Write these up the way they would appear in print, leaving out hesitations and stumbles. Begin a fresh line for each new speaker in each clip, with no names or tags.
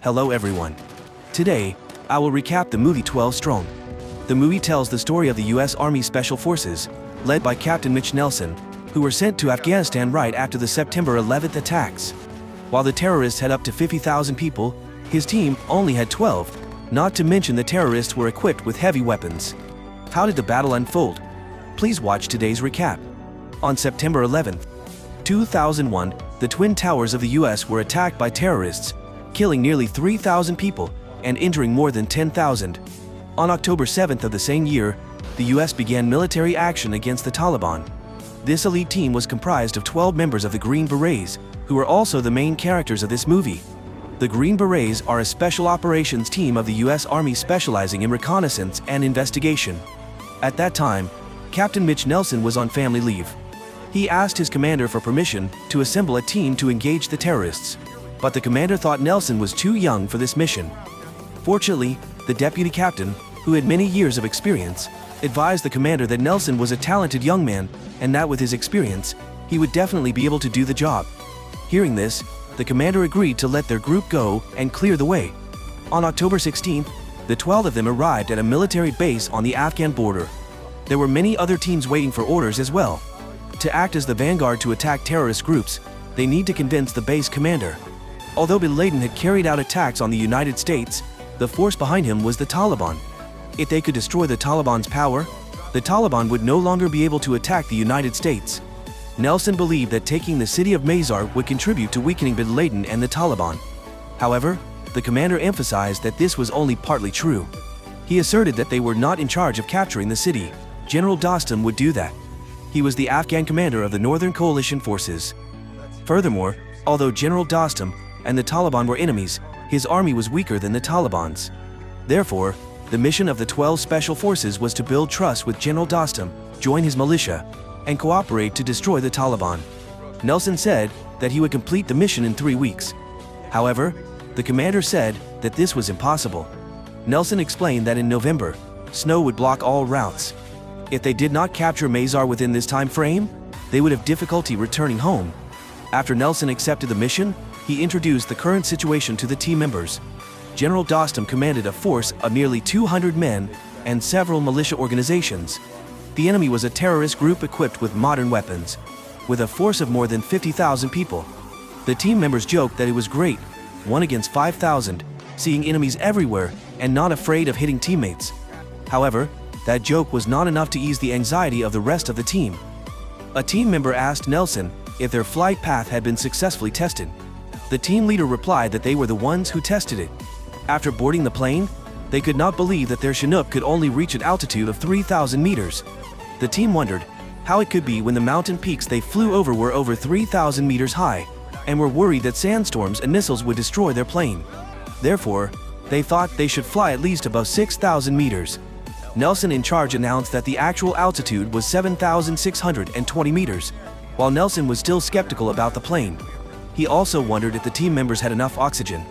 Hello everyone. Today, I will recap the movie 12 Strong. The movie tells the story of the U.S. Army Special Forces, led by Captain Mitch Nelson, who were sent to Afghanistan right after the September 11th attacks. While the terrorists had up to 50,000 people, his team only had 12, not to mention the terrorists were equipped with heavy weapons. How did the battle unfold? Please watch today's recap. On September 11th, 2001, the Twin Towers of the U.S. were attacked by terrorists, killing nearly 3,000 people and injuring more than 10,000. On October 7th of the same year, the U.S. began military action against the Taliban. This elite team was comprised of 12 members of the Green Berets, who are also the main characters of this movie. The Green Berets are a special operations team of the U.S. Army specializing in reconnaissance and investigation. At that time, Captain Mitch Nelson was on family leave. He asked his commander for permission to assemble a team to engage the terrorists, but the commander thought Nelson was too young for this mission. Fortunately, the deputy captain, who had many years of experience, advised the commander that Nelson was a talented young man and that with his experience, he would definitely be able to do the job. Hearing this, the commander agreed to let their group go and clear the way. On October 16th, the 12 of them arrived at a military base on the Afghan border. There were many other teams waiting for orders as well. To act as the vanguard to attack terrorist groups, they need to convince the base commander. Although bin Laden had carried out attacks on the United States, the force behind him was the Taliban. If they could destroy the Taliban's power, the Taliban would no longer be able to attack the United States. Nelson believed that taking the city of Mazar would contribute to weakening bin Laden and the Taliban. However, the commander emphasized that this was only partly true. He asserted that they were not in charge of capturing the city. General Dostum would do that. He was the Afghan commander of the Northern Coalition forces. Furthermore, although General Dostum and the Taliban were enemies, his army was weaker than the Taliban's. Therefore, the mission of the 12 Special Forces was to build trust with General Dostum, join his militia, and cooperate to destroy the Taliban. Nelson said that he would complete the mission in 3 weeks. However, the commander said that this was impossible. Nelson explained that in November, snow would block all routes. If they did not capture Mazar within this time frame, they would have difficulty returning home. After Nelson accepted the mission, he introduced the current situation to the team members. General Dostum commanded a force of nearly 200 men and several militia organizations. The enemy was a terrorist group equipped with modern weapons, with a force of more than 50,000 people. The team members joked that it was great, 1 against 5,000, seeing enemies everywhere and not afraid of hitting teammates. However, that joke was not enough to ease the anxiety of the rest of the team. A team member asked Nelson if their flight path had been successfully tested. The team leader replied that they were the ones who tested it. After boarding the plane, they could not believe that their Chinook could only reach an altitude of 3,000 meters. The team wondered how it could be when the mountain peaks they flew over were over 3,000 meters high, and were worried that sandstorms and missiles would destroy their plane. Therefore, they thought they should fly at least above 6,000 meters. Nelson in charge announced that the actual altitude was 7,620 meters, while Nelson was still skeptical about the plane. He also wondered if the team members had enough oxygen.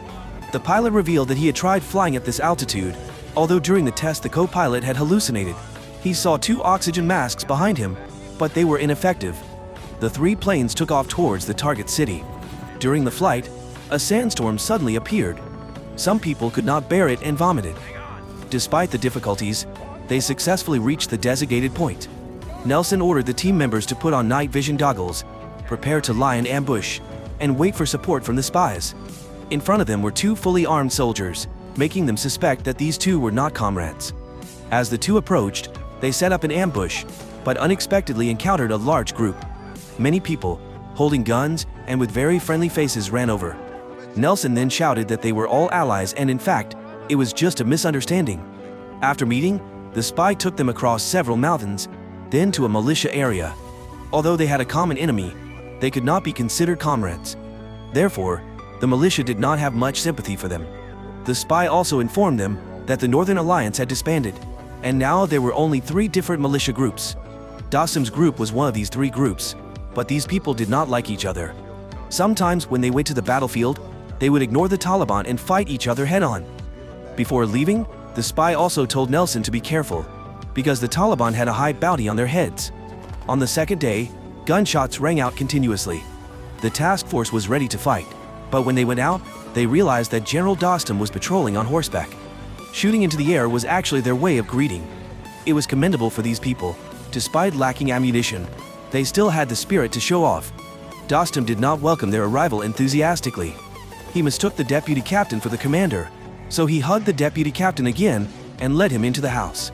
The pilot revealed that he had tried flying at this altitude, although during the test the co-pilot had hallucinated. He saw 2 oxygen masks behind him, but they were ineffective. The 3 planes took off towards the target city. During the flight, a sandstorm suddenly appeared. Some people could not bear it and vomited. Despite the difficulties, they successfully reached the designated point. Nelson ordered the team members to put on night vision goggles, prepare to lie in ambush, and wait for support from the spies. In front of them were 2 fully armed soldiers, making them suspect that these 2 were not comrades. As the 2 approached, they set up an ambush, but unexpectedly encountered a large group. Many people, holding guns and with very friendly faces, ran over. Nelson then shouted that they were all allies and in fact, it was just a misunderstanding. After meeting, the spy took them across several mountains, then to a militia area. Although they had a common enemy, they could not be considered comrades. Therefore, the militia did not have much sympathy for them. The spy also informed them that the Northern Alliance had disbanded, and now there were only 3 different militia groups. Dostum's group was one of these 3 groups, but these people did not like each other. Sometimes when they went to the battlefield, they would ignore the Taliban and fight each other head-on. Before leaving, the spy also told Nelson to be careful, because the Taliban had a high bounty on their heads. On the second day, gunshots rang out continuously. The task force was ready to fight, but when they went out, They realized that General Dostum was patrolling on horseback. Shooting into the air was actually their way of greeting. It was commendable for these people. Despite lacking ammunition, they still had the spirit to show off. Dostum did not welcome their arrival enthusiastically. He mistook the deputy captain for the commander, so he hugged the deputy captain again and led him into the house.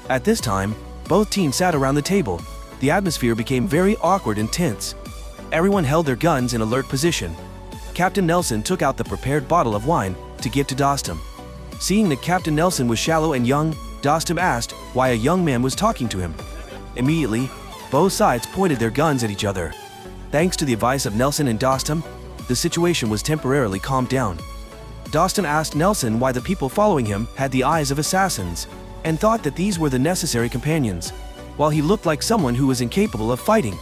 At this time, both teams sat around the table. The atmosphere became very awkward and tense. Everyone held their guns in alert position. Captain Nelson took out the prepared bottle of wine to give to Dostum. Seeing that Captain Nelson was shallow and young, Dostum asked why a young man was talking to him. Immediately, both sides pointed their guns at each other. Thanks to the advice of Nelson and Dostum, the situation was temporarily calmed down. Dostum asked Nelson why the people following him had the eyes of assassins and thought that these were the necessary companions, while he looked like someone who was incapable of fighting.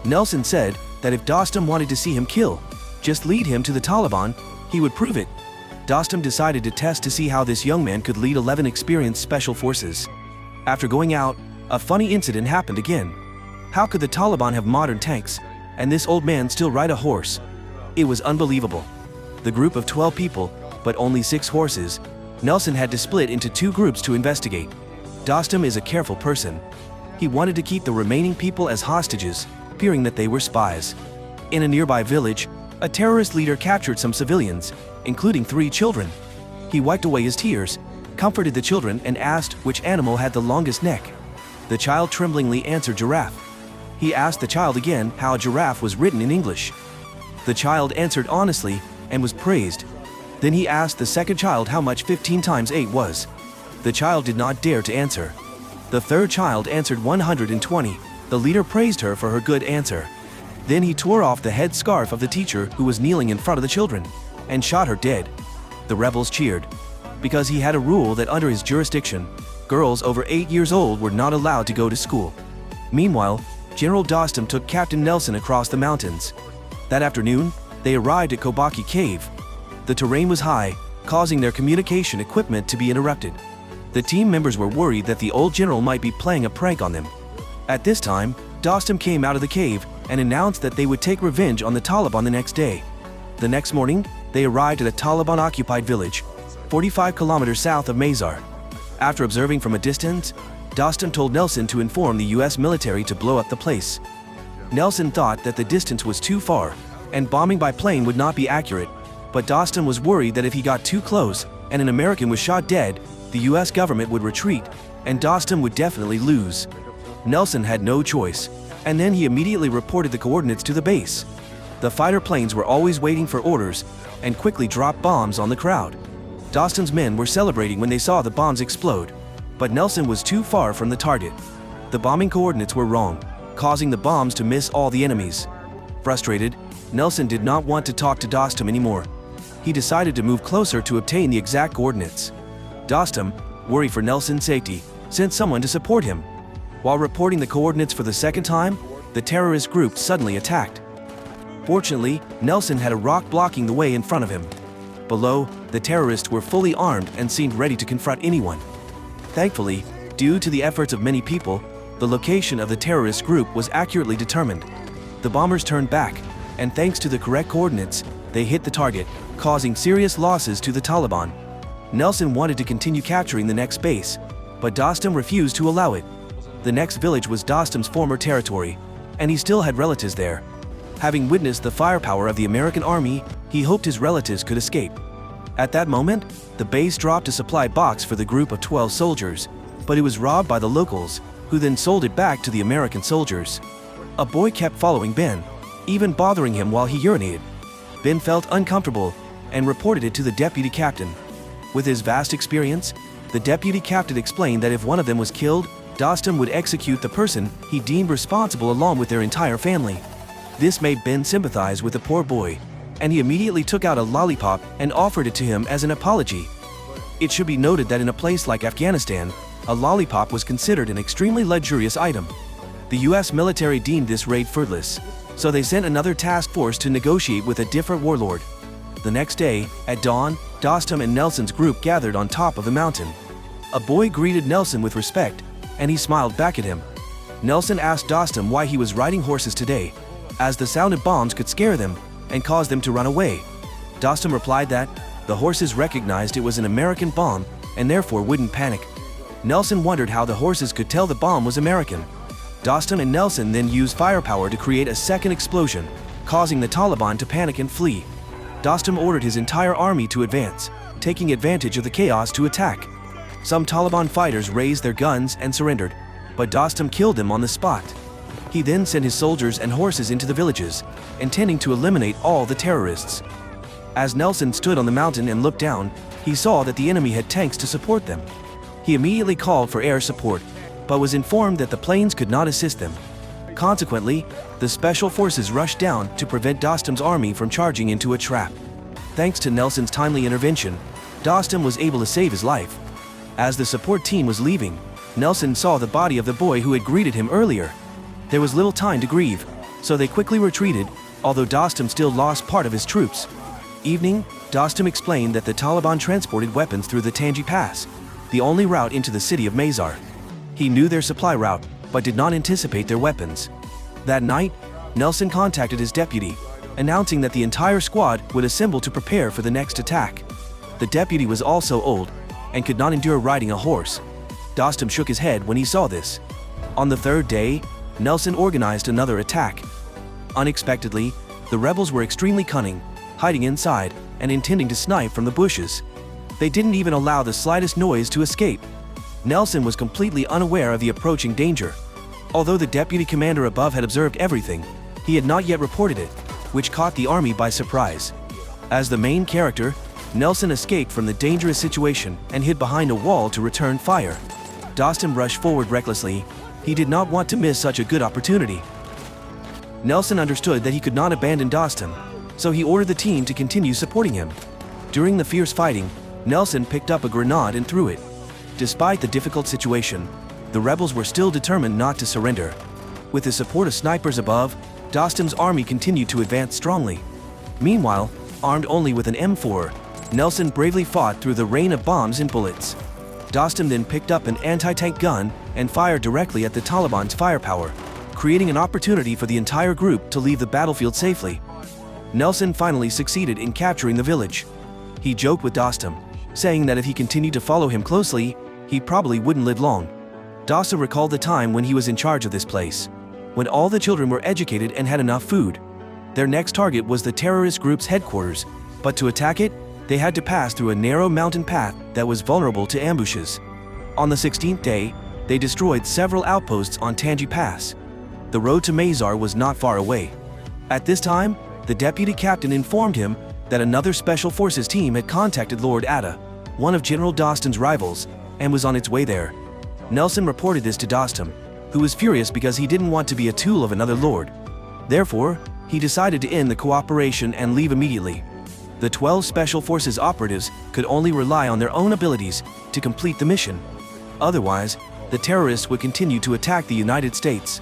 Nelson said that if Dostum wanted to see him kill, just lead him to the Taliban, he would prove it. Dostum decided to test to see how this young man could lead 11 experienced special forces. After going out, a funny incident happened again. How could the Taliban have modern tanks, and this old man still ride a horse? It was unbelievable. The group of 12 people, but only 6 horses, Nelson had to split into 2 groups to investigate. Dostum is a careful person. He wanted to keep the remaining people as hostages, fearing that they were spies. In a nearby village, a terrorist leader captured some civilians, including 3 children. He wiped away his tears, comforted the children, and asked which animal had the longest neck. The child tremblingly answered giraffe. He asked the child again how giraffe was written in English. The child answered honestly and was praised. Then he asked the second child how much 15 times 8 was. The child did not dare to answer. The third child answered 120. The leader praised her for her good answer. Then he tore off the head scarf of the teacher who was kneeling in front of the children and shot her dead. The rebels cheered, because he had a rule that under his jurisdiction, girls over 8 years old were not allowed to go to school. Meanwhile, General Dostum took Captain Nelson across the mountains. That afternoon, they arrived at Kobaki Cave. The terrain was high, causing their communication equipment to be interrupted. The team members were worried that the old general might be playing a prank on them. At this time, Dostum came out of the cave and announced that they would take revenge on the Taliban the next day. The next morning, they arrived at a Taliban-occupied village, 45 kilometers south of Mazar. After observing from a distance, Dostum told Nelson to inform the US military to blow up the place. Nelson thought that the distance was too far, and bombing by plane would not be accurate, but Dostum was worried that if he got too close and an American was shot dead, the US government would retreat, and Dostum would definitely lose. Nelson had no choice, and then he immediately reported the coordinates to the base. The fighter planes were always waiting for orders and quickly dropped bombs on the crowd. Dostum's men were celebrating when they saw the bombs explode, but Nelson was too far from the target. The bombing coordinates were wrong, causing the bombs to miss all the enemies. Frustrated, Nelson did not want to talk to Dostum anymore. He decided to move closer to obtain the exact coordinates. Dostum, worried for Nelson's safety, sent someone to support him. While reporting the coordinates for the second time, the terrorist group suddenly attacked. Fortunately, Nelson had a rock blocking the way in front of him. Below, the terrorists were fully armed and seemed ready to confront anyone. Thankfully, due to the efforts of many people, the location of the terrorist group was accurately determined. The bombers turned back, and thanks to the correct coordinates, they hit the target, causing serious losses to the Taliban. Nelson wanted to continue capturing the next base, but Dostum refused to allow it. The next village was Dostum's former territory, and he still had relatives there. Having witnessed the firepower of the American army, he hoped his relatives could escape. At that moment, the base dropped a supply box for the group of 12 soldiers, but it was robbed by the locals, who then sold it back to the American soldiers. A boy kept following Ben, even bothering him while he urinated. Ben felt uncomfortable and reported it to the deputy captain. With his vast experience, the deputy captain explained that if one of them was killed, Dostum would execute the person he deemed responsible along with their entire family. This made Ben sympathize with the poor boy, and he immediately took out a lollipop and offered it to him as an apology. It should be noted that in a place like Afghanistan, a lollipop was considered an extremely luxurious item. The US military deemed this raid fruitless, so they sent another task force to negotiate with a different warlord. The next day, at dawn, Dostum and Nelson's group gathered on top of the mountain. A boy greeted Nelson with respect, and he smiled back at him. Nelson asked Dostum why he was riding horses today, as the sound of bombs could scare them and cause them to run away. Dostum replied that the horses recognized it was an American bomb and therefore wouldn't panic. Nelson wondered how the horses could tell the bomb was American. Dostum and Nelson then used firepower to create a second explosion, causing the Taliban to panic and flee. Dostum ordered his entire army to advance, taking advantage of the chaos to attack. Some Taliban fighters raised their guns and surrendered, but Dostum killed them on the spot. He then sent his soldiers and horses into the villages, intending to eliminate all the terrorists. As Nelson stood on the mountain and looked down, he saw that the enemy had tanks to support them. He immediately called for air support, but was informed that the planes could not assist them. Consequently, the special forces rushed down to prevent Dostum's army from charging into a trap. Thanks to Nelson's timely intervention, Dostum was able to save his life. As the support team was leaving, Nelson saw the body of the boy who had greeted him earlier. There was little time to grieve, so they quickly retreated, although Dostum still lost part of his troops. Evening, Dostum explained that the Taliban transported weapons through the Tangi Pass, the only route into the city of Mazar. He knew their supply route, but did not anticipate their weapons. That night, Nelson contacted his deputy, announcing that the entire squad would assemble to prepare for the next attack. The deputy was also old and could not endure riding a horse. Dostum shook his head when he saw this. On the third day, Nelson organized another attack. Unexpectedly, the rebels were extremely cunning, hiding inside and intending to snipe from the bushes. They didn't even allow the slightest noise to escape. Nelson was completely unaware of the approaching danger. Although the deputy commander above had observed everything, he had not yet reported it, which caught the army by surprise. As the main character, Nelson escaped from the dangerous situation and hid behind a wall to return fire. Dostum rushed forward recklessly. He did not want to miss such a good opportunity. Nelson understood that he could not abandon Dostum, so he ordered the team to continue supporting him. During the fierce fighting, Nelson picked up a grenade and threw it. Despite the difficult situation, the rebels were still determined not to surrender. With the support of snipers above, Dostum's army continued to advance strongly. Meanwhile, armed only with an M4, Nelson bravely fought through the rain of bombs and bullets. Dostum then picked up an anti-tank gun and fired directly at the Taliban's firepower, creating an opportunity for the entire group to leave the battlefield safely. Nelson finally succeeded in capturing the village. He joked with Dostum, saying that if he continued to follow him closely, he probably wouldn't live long. Dostum recalled the time when he was in charge of this place, when all the children were educated and had enough food. Their next target was the terrorist group's headquarters, but to attack it, they had to pass through a narrow mountain path that was vulnerable to ambushes. On the 16th day, they destroyed several outposts on Tangi Pass. The road to Mazar was not far away. At this time, the deputy captain informed him that another special forces team had contacted Lord Atta, one of General Dostum's rivals, and was on its way there. Nelson reported this to Dostum, who was furious because he didn't want to be a tool of another lord. Therefore, he decided to end the cooperation and leave immediately. The 12 Special Forces operatives could only rely on their own abilities to complete the mission. Otherwise, the terrorists would continue to attack the United States.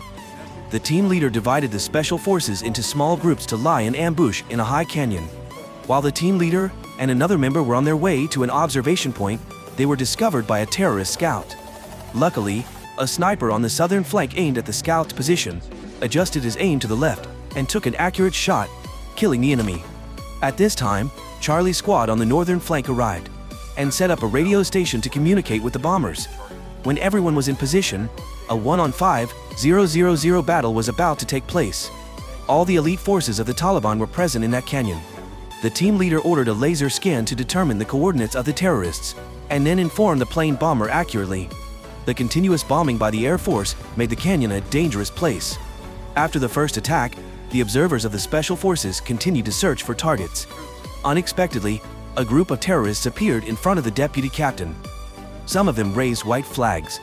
The team leader divided the Special Forces into small groups to lie in ambush in a high canyon. While the team leader and another member were on their way to an observation point, they were discovered by a terrorist scout. Luckily, a sniper on the southern flank aimed at the scout's position, adjusted his aim to the left, and took an accurate shot, killing the enemy. At this time, Charlie's squad on the northern flank arrived and set up a radio station to communicate with the bombers. When everyone was in position, a 1-on-5,000 battle was about to take place. All the elite forces of the Taliban were present in that canyon. The team leader ordered a laser scan to determine the coordinates of the terrorists, and then informed the plane bomber accurately. The continuous bombing by the Air Force made the canyon a dangerous place. After the first attack, the observers of the Special Forces continued to search for targets. Unexpectedly, a group of terrorists appeared in front of the deputy captain. Some of them raised white flags.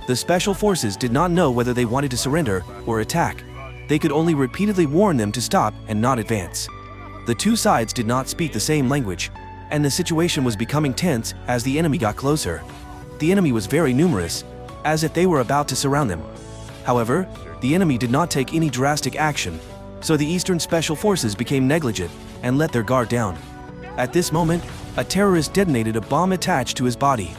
The Special Forces did not know whether they wanted to surrender or attack. They could only repeatedly warn them to stop and not advance. The two sides did not speak the same language, and the situation was becoming tense as the enemy got closer. The enemy was very numerous, as if they were about to surround them. However, the enemy did not take any drastic action, so the Eastern Special Forces became negligent and let their guard down. At this moment, a terrorist detonated a bomb attached to his body.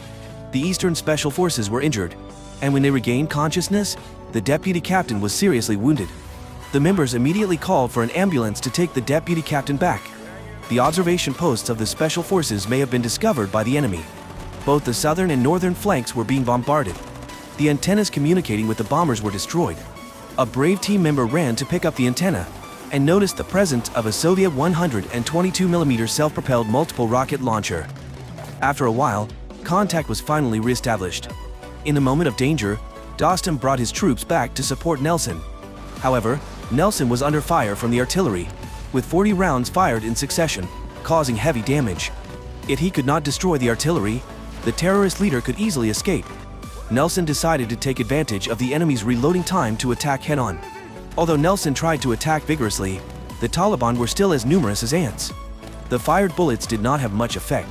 The Eastern Special Forces were injured, and when they regained consciousness, the deputy captain was seriously wounded. The members immediately called for an ambulance to take the deputy captain back. the observation posts of the special forces may have been discovered by the enemy. Both the southern and northern flanks were being bombarded. The antennas communicating with the bombers were destroyed. A brave team member ran to pick up the antenna and noticed the presence of a Soviet 122mm self-propelled multiple rocket launcher. After a while, contact was finally re-established. In a moment of danger, Dostum brought his troops back to support Nelson. However, Nelson was under fire from the artillery, with 40 rounds fired in succession, causing heavy damage. If he could not destroy the artillery, the terrorist leader could easily escape. Nelson decided to take advantage of the enemy's reloading time to attack head-on. Although Nelson tried to attack vigorously, the Taliban were still as numerous as ants. The fired bullets did not have much effect.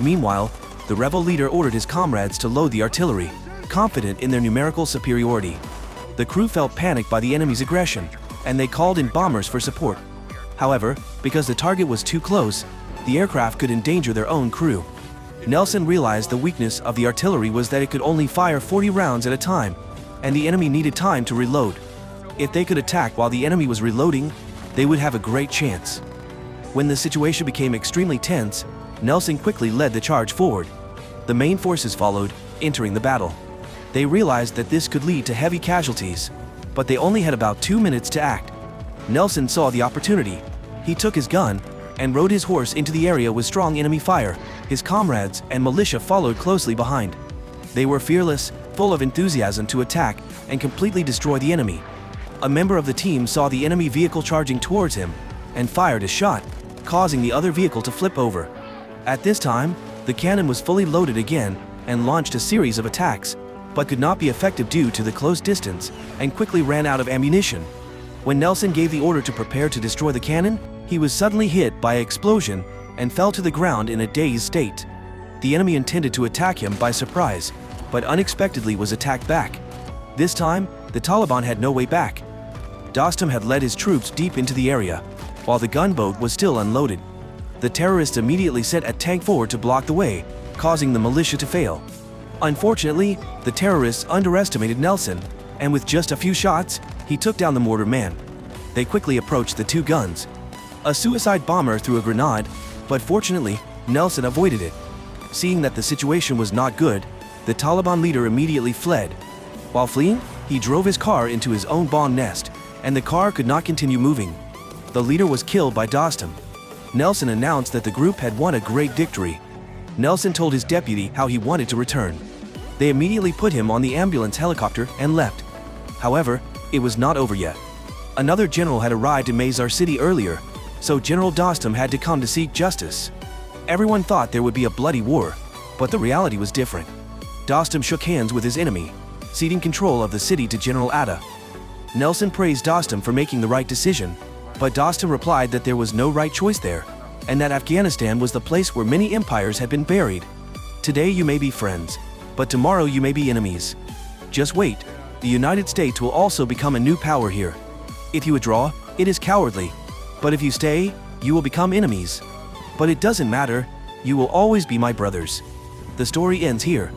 Meanwhile, the rebel leader ordered his comrades to load the artillery, confident in their numerical superiority. The crew felt panicked by the enemy's aggression, and they called in bombers for support. However, because the target was too close, the aircraft could endanger their own crew. Nelson realized the weakness of the artillery was that it could only fire 40 rounds at a time, and the enemy needed time to reload. If they could attack while the enemy was reloading, they would have a great chance. When the situation became extremely tense, Nelson quickly led the charge forward. The main forces followed, entering the battle. They realized that this could lead to heavy casualties, but they only had about 2 minutes to act. Nelson saw the opportunity. He took his gun and rode his horse into the area with strong enemy fire. His comrades and militia followed closely behind. They were fearless, full of enthusiasm to attack and completely destroy the enemy. A member of the team saw the enemy vehicle charging towards him and fired a shot, causing the other vehicle to flip over. At this time, the cannon was fully loaded again and launched a series of attacks, but could not be effective due to the close distance and quickly ran out of ammunition. When Nelson gave the order to prepare to destroy the cannon, he was suddenly hit by an explosion and fell to the ground in a dazed state. The enemy intended to attack him by surprise, but unexpectedly was attacked back. This time, the Taliban had no way back. Dostum had led his troops deep into the area, while the gunboat was still unloaded. The terrorists immediately sent a tank forward to block the way, causing the militia to fail. Unfortunately, the terrorists underestimated Nelson, and with just a few shots, he took down the mortar man. They quickly approached the two guns. A suicide bomber threw a grenade, but fortunately, Nelson avoided it. Seeing that the situation was not good, the Taliban leader immediately fled. While fleeing, he drove his car into his own bomb nest, and the car could not continue moving. The leader was killed by Dostum. Nelson announced that the group had won a great victory. Nelson told his deputy how he wanted to return. They immediately put him on the ambulance helicopter and left. However, it was not over yet. Another general had arrived in Mazar City earlier, so General Dostum had to come to seek justice. Everyone thought there would be a bloody war, but the reality was different. Dostum shook hands with his enemy, ceding control of the city to General Atta. Nelson praised Dostum for making the right decision, but Dostum replied that there was no right choice there, and that Afghanistan was the place where many empires had been buried. Today you may be friends, but tomorrow you may be enemies. Just wait, the United States will also become a new power here. If you withdraw, it is cowardly, but if you stay, you will become enemies. But it doesn't matter, you will always be my brothers. The story ends here.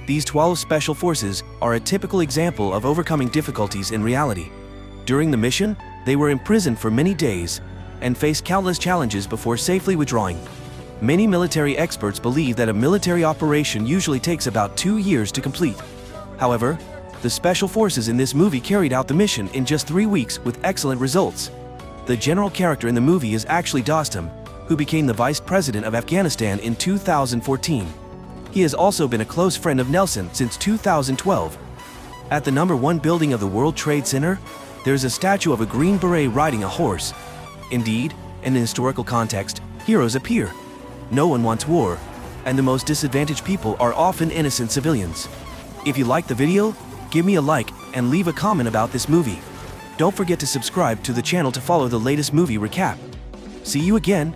These 12 special forces are a typical example of overcoming difficulties in reality. During the mission, they were imprisoned for many days and faced countless challenges before safely withdrawing. Many military experts believe that a military operation usually takes about 2 years to complete. However, the special forces in this movie carried out the mission in just 3 weeks with excellent results. The general character in the movie is actually Dostum, who became the Vice President of Afghanistan in 2014. He has also been a close friend of Nelson since 2012. At the #1 building of the World Trade Center, there is a statue of a Green Beret riding a horse. Indeed, in a historical context, heroes appear. No one wants war, and the most disadvantaged people are often innocent civilians. If you liked the video, give me a like and leave a comment about this movie. Don't forget to subscribe to the channel to follow the latest movie recap. See you again